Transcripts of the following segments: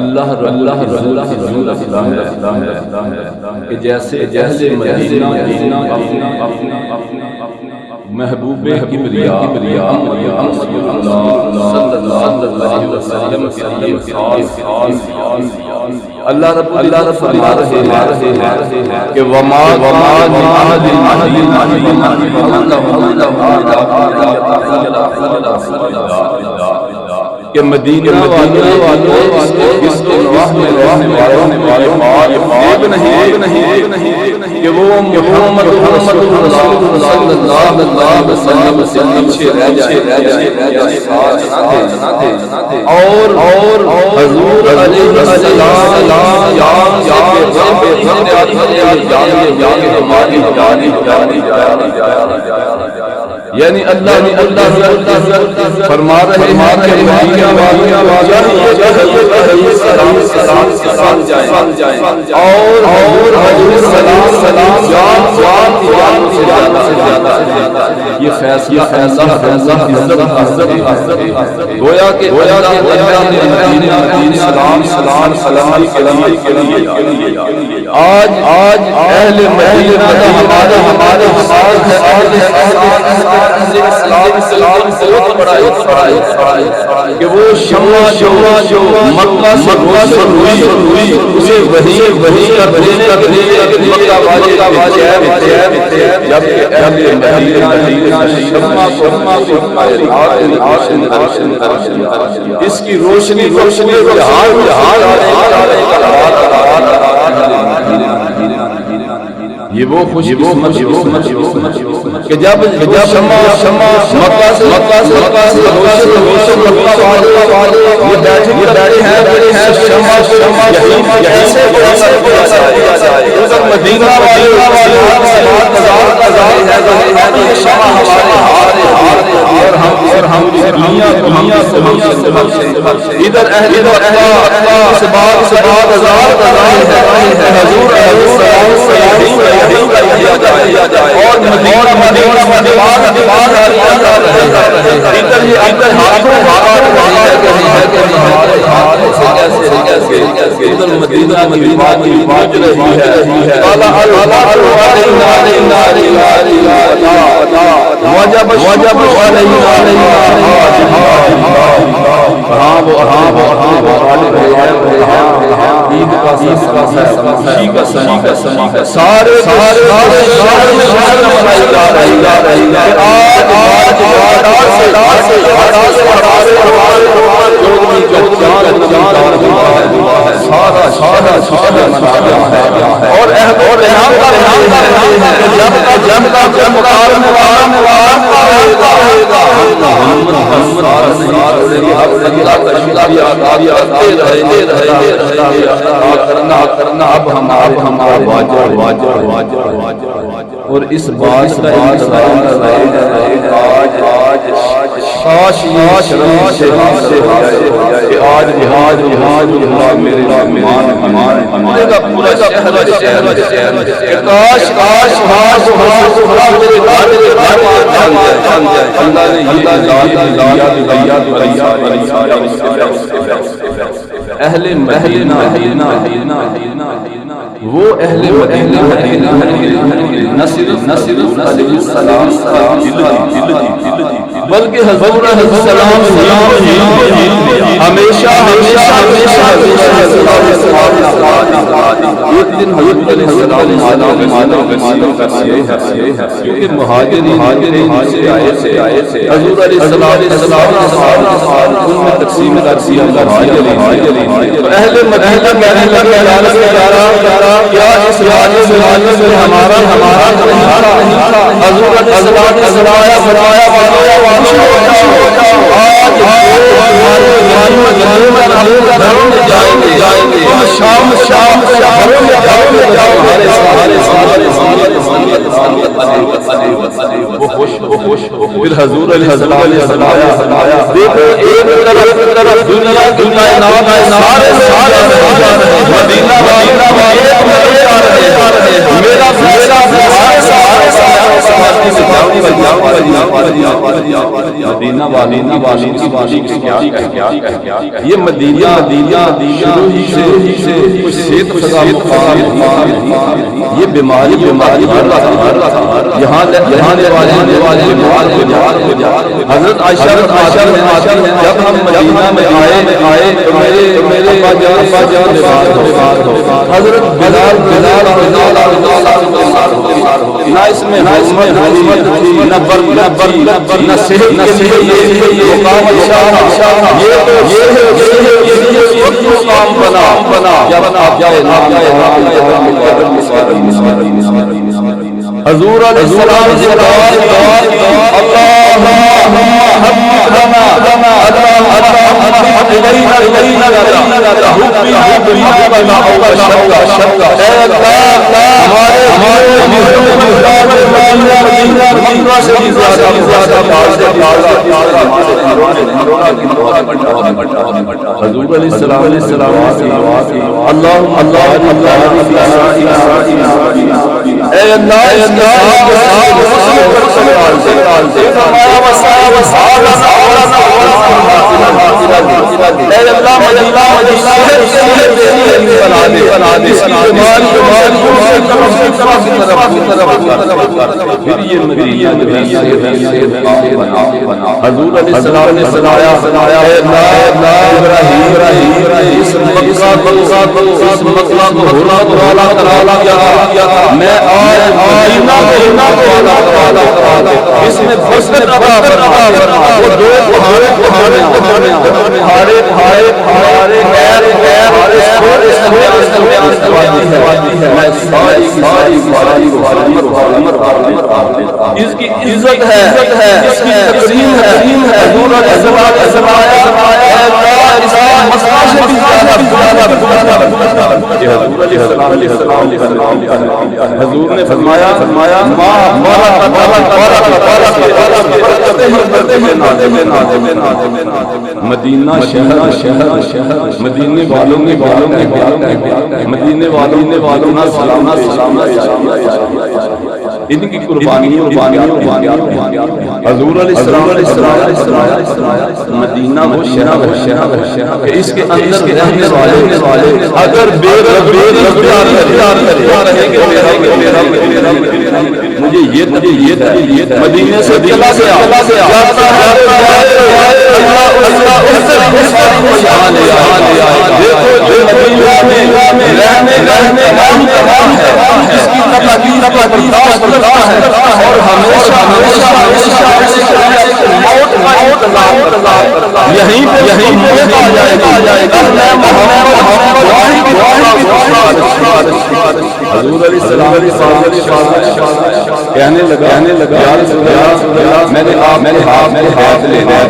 اللہ رسول کہ جیسے اہل مدینہ محبوب کبریا رسول اللہ صلی اللہ علیہ وسلم اللہ رب فرما رہے ہیں کہ وما کہ مدینہ والوں اس راہ میں رہنے والے نہیں کہ وہ محمد رسول اللہ صلی اللہ علیہ وسلم سے پیچھے رہ جائے اور حضور علیہ السلام یعنی اللہ فرما رہے ہیں کہ مدینہ والے سلام کے ساتھ جائیں اور حضور سلام جان سے زیادہ یہ فیصلہ گویا کہ مدینہ سلام کے لیے آج اہل مدینہ ہمارے ساتھ ہے اسلام سے کہ وہ شمع جو مکہ سے روشن ہوئی اسے وہی مکہ والے جبکہ اہل مدینہ شمع اس کی روشنی یہ وہ خوشی کہ جب شمع مکہ سے روشن والے یہ بیٹھے ہیں شمع یہیں سے ادھر مدینہ والے شمع ہمارے اور ہم دنیا ادھر اہل اس بات حضور اور اور اس بات اہل مدینہ وہ اہل مدینہ نہ صرف علیہ السلام بلکہ حضور علیہ السلام ہمیشہ ایک دن حضور علیہ السلام کیونکہ مہاجرین سے آئے تھے حضور علیہ السلام ان میں تقسیم کر دیا اہل مدینہ کہنے لگے کیا اس راجے میں ہمارا حضور علیہ السلام فرمایا شام پھر حضور علیہ السلام دیکھو ایک طرف دنیا کائنات مدینہ میرا یہ مدینہ یہ بیماری یہاں حضرت عائشہ جب ہم مدینہ میں آئے تو میرے حضرت بلال نہ اس میں حکمت تھی نہ صحت کے لیے یہ مقام بنا جب آپ جائے حضور علیہ السلام نے حضور علیہ السلام اے اللہ حضور علیہ السلام نے سنایا میں اس میں اس کی عزت ہے اس کی تقسیم ہے حضور علیہ السلام حضور نے فرمایا مدینہ شہر مدینے والوں نہ سلام ان کی قربانیوں حضور علیہ السلام مدینہ وہ شہر کہ اس کے اندر رہنے والے اگر مجھے یہ مدینے سے چلا گیا اور ہمیشہ یہیں پہ حضور علیہ السلام کہنے لگا میں نے ہاتھ لینے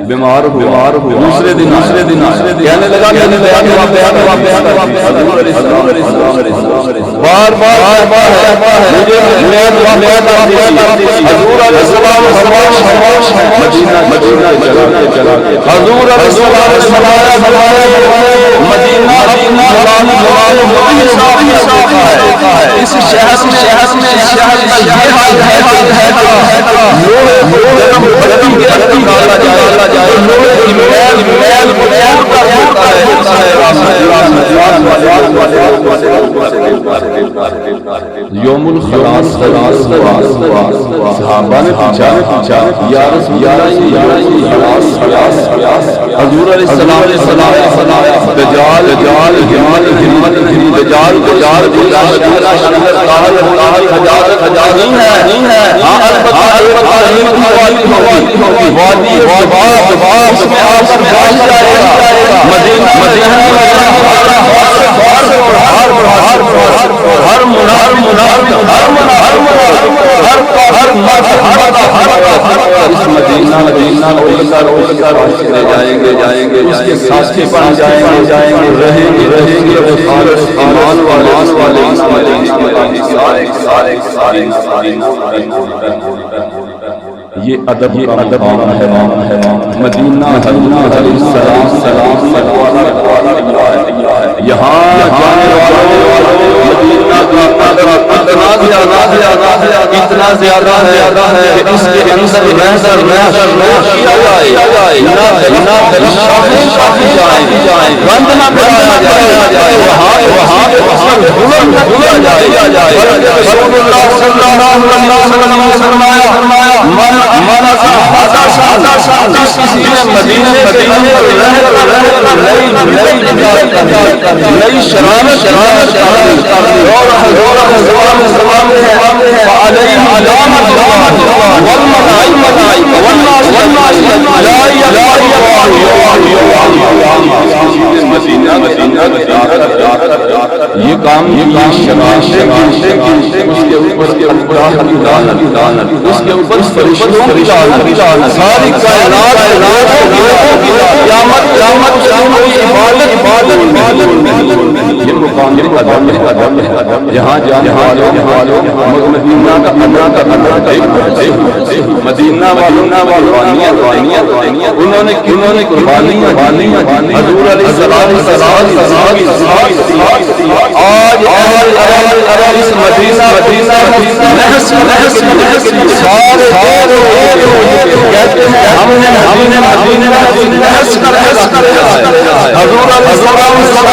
بیمار ہو دوسرے دن کہنے لگا بار حضور علیہ السلام مدینہ اس شہر میں یوم الخلاص صحابہ نے پوچھا یا رسول اللہ حضور علیہ السلام دجال نہیں ہے وادی اس میں آ کر جائیں گے اس کے ساتھی بن جائیں گے رہیں گے ایمان والے یہ ادب ہے مدینہ یہاں جانے والوں مدینہ کا قدر اتنا زیادہ ہے کہ اس کے اندر رہ کیا جائے نہ جائیں بند نہ کرایا جائے وہاں بلند کیا جائے رسول اللہ صلی اللہ علیہ وسلم نے فرمایا کسی نے مدینے نئی شرارت یہ کام اس کے اوپر فرشتوں کی ساری کائنات یہ مقام جہاں مدینہ کا مدینہ والوں انہوں نے قربانیاں حضور علیہ السلام آج اس مدینہ سارے کہتے ہیں ہم نے مدینہ حضور علیہ السلام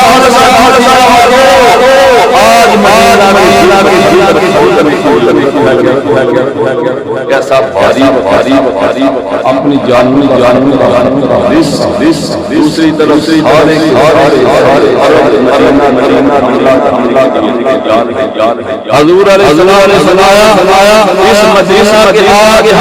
کیسا بھاری اپنی جانوی دوسری طرف سے حضور علیہ السلام نے سنایا اس مدینہ کے آگے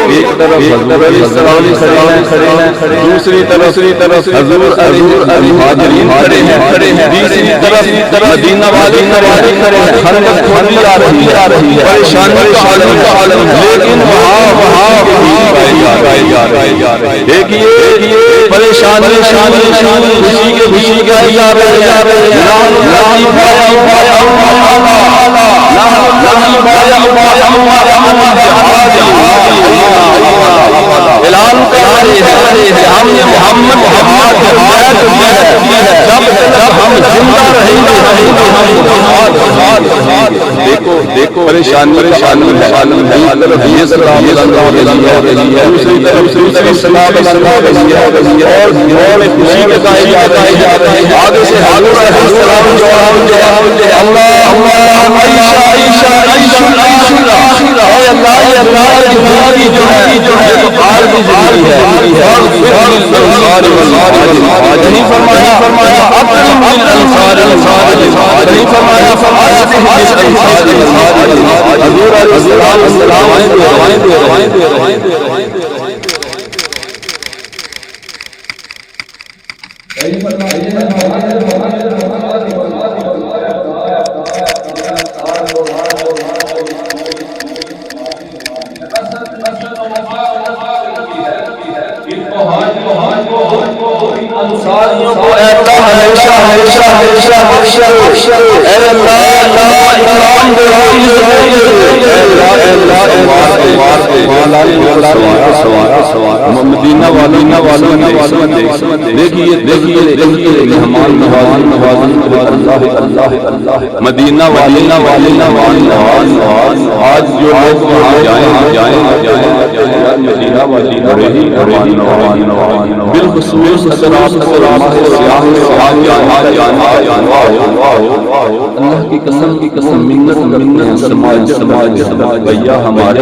ایک طرف دوسری طرف حضور مہاجرین کھڑے ہیں تیسری طرف مدینہ والے کھڑے ہیں خندق کھودی جا رہی ہے پریشانی کا عالم ہے لیکن وہاں ایک یہ پریشانی خوشی کے گائے جا رہے ہیں اعلان کر رہے ہیں ہم نے محمد جب ہم زندہ رہیں گے دیکھو پریشانی انصاریوں کو ہمیشہ مدینہ والوں دیکھیے مہمان مدینہ آج جو لوگ وہاں جائیں بالخصوص اللہ کی قسم منت بھیا ہمارے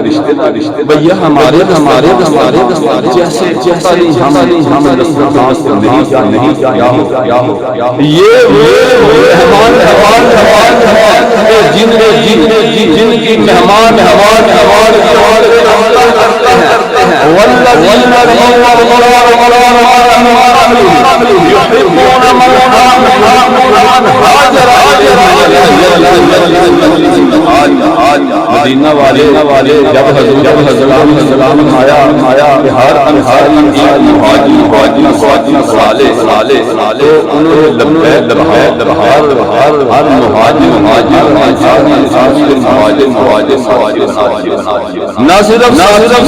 رشتے بھیا ہمارے جیسے ہم نہیں یہ جن کی مہمان مدینہ والے جب حضرت آیا کہ ہر انصاری نہ صرف میرے پاس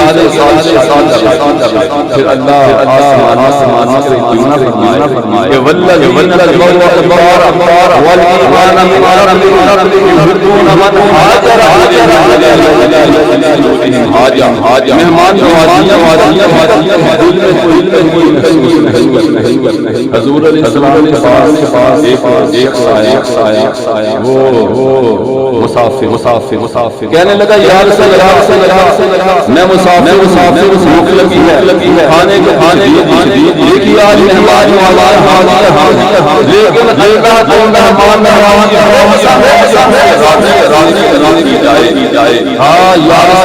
پھر اللہ حضور علیہ السلام کے پاس ایک مسافر کہنے لگا یا رسول اللہ میں مسافر بھوک لگی ہے کھانے کے دیکھیے آج مہمان لیکن اللہ کو مہمان جائے ہاں یارا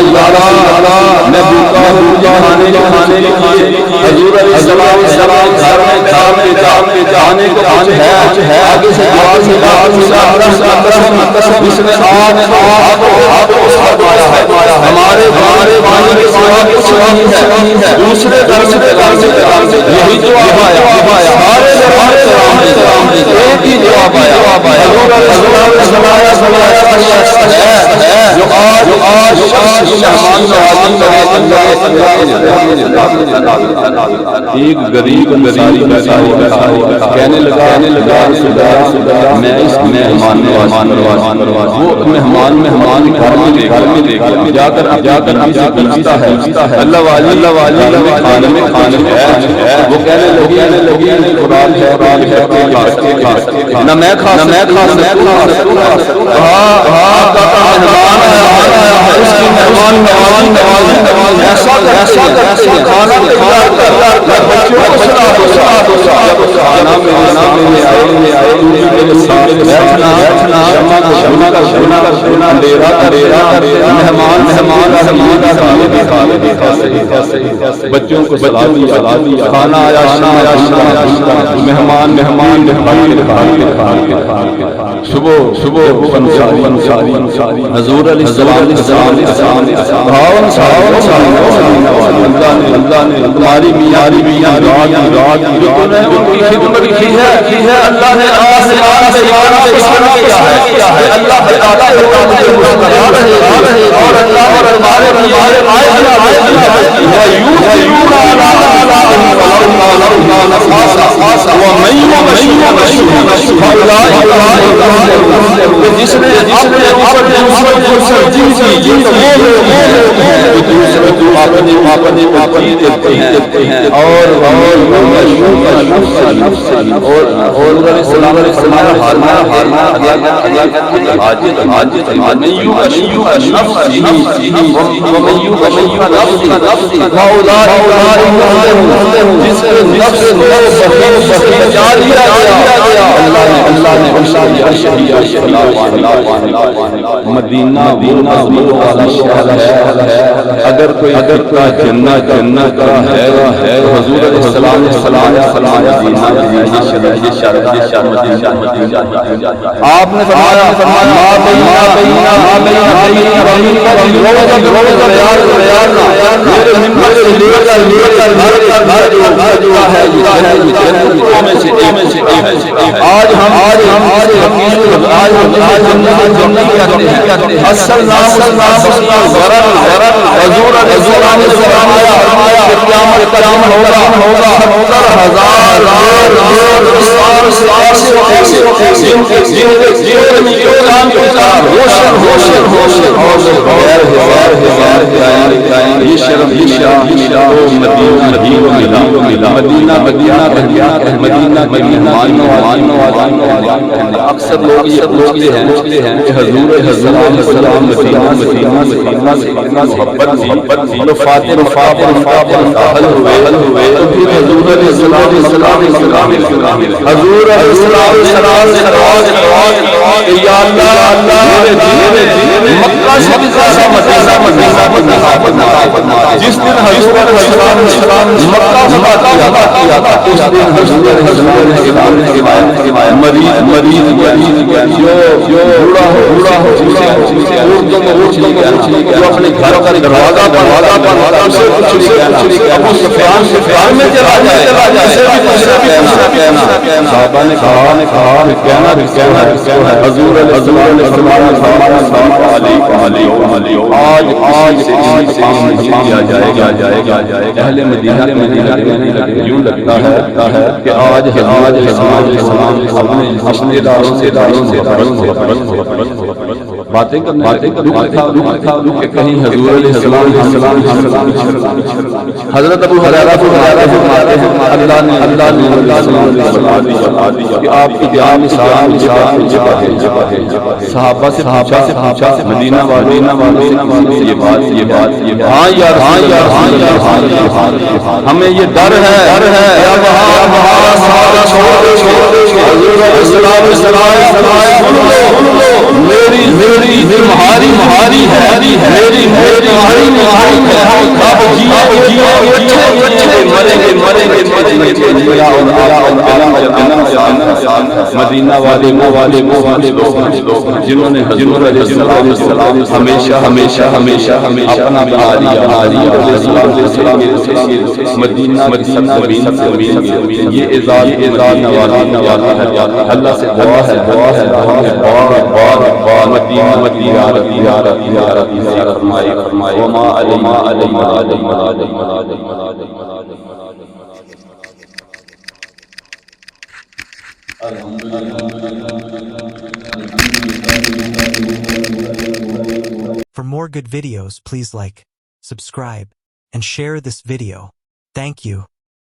میں بھوکا ہوں کھانے حضور علیہ السلام جانے کو ہے آگے سے اس نے ہمارے بھائی کے سوا کچھ نہیں ہے دوسرے یہی جواب آیا ایک ہی جواب آیا جو آج ایک غریب کہنے لگا میں اس مہمان گھر میں دیکھ جا کر پوچھتا ہے اللہ والی کھانے میں وہ کہنے لگی قرآن ہے نہ میں کھا ایسا کھانا بچوں کو کھانا آیا مہمان صبح حضور علیہ السلام اللہ نے تمہاری میاں رات ان کی خدمت کی ہے اللہ نے آسمان سے کیا ہے اللہ بتاتا ہے اور اللہ اور ہمارے جس نے نفس بچا لیا گیا اللہ نے مدینہ وہ والا شہر ہے اگر کوئی جنت کا ہے حضور علیہ السلام نے فرمایا آپ نے آج ہم اصل حضور علیہ السلام نے فرمایا کہ قیامت ہوگا 70,000 اکثر لوگ یہ پوچھتے ہیں کہ حضور السلام محبت تھی تو فاتح حل ہوئے تو پھر حضور علیہ السلام حضور علیہ السلام یا اللہ مکہ سے بھی زیادہ جس دن حضور علیہ السلام مکہ فتح کیا تھا اس دن حضور علیہ السلام نے مریض جو بوڑھا ہو جو اپنے گھر کا دروازہ پر اسے کچھ نہیں کہنا ابو سفیان میں چلا جائے صحابہ نے کہا کہنا حضور علیہ السلام آج کیا جائے گا اہل مدینہ یوں لگتا ہے کہ آج اپنے رشتے داروں سے باتیں کہ کہیں حضور علیہ السلام حضرت ابو ہریرہ فرماتے ہیں اللہ نے کہ آپ کی جان صحابہ سے پوچھا مدینہ والے یہ بات ہاں یار ہمیں یہ ڈر ہے میری تمہاری ہے میری مدینہ والے جنہوں نے حضور علیہ السلام ہمیشہ اپنا بنا لیا مدینہ یہ اعزاز نوالا ہے اللہ سے دعا ہے بار مدینہ فرمائے وما For more good videos, please like, subscribe, and share this video. Thank you.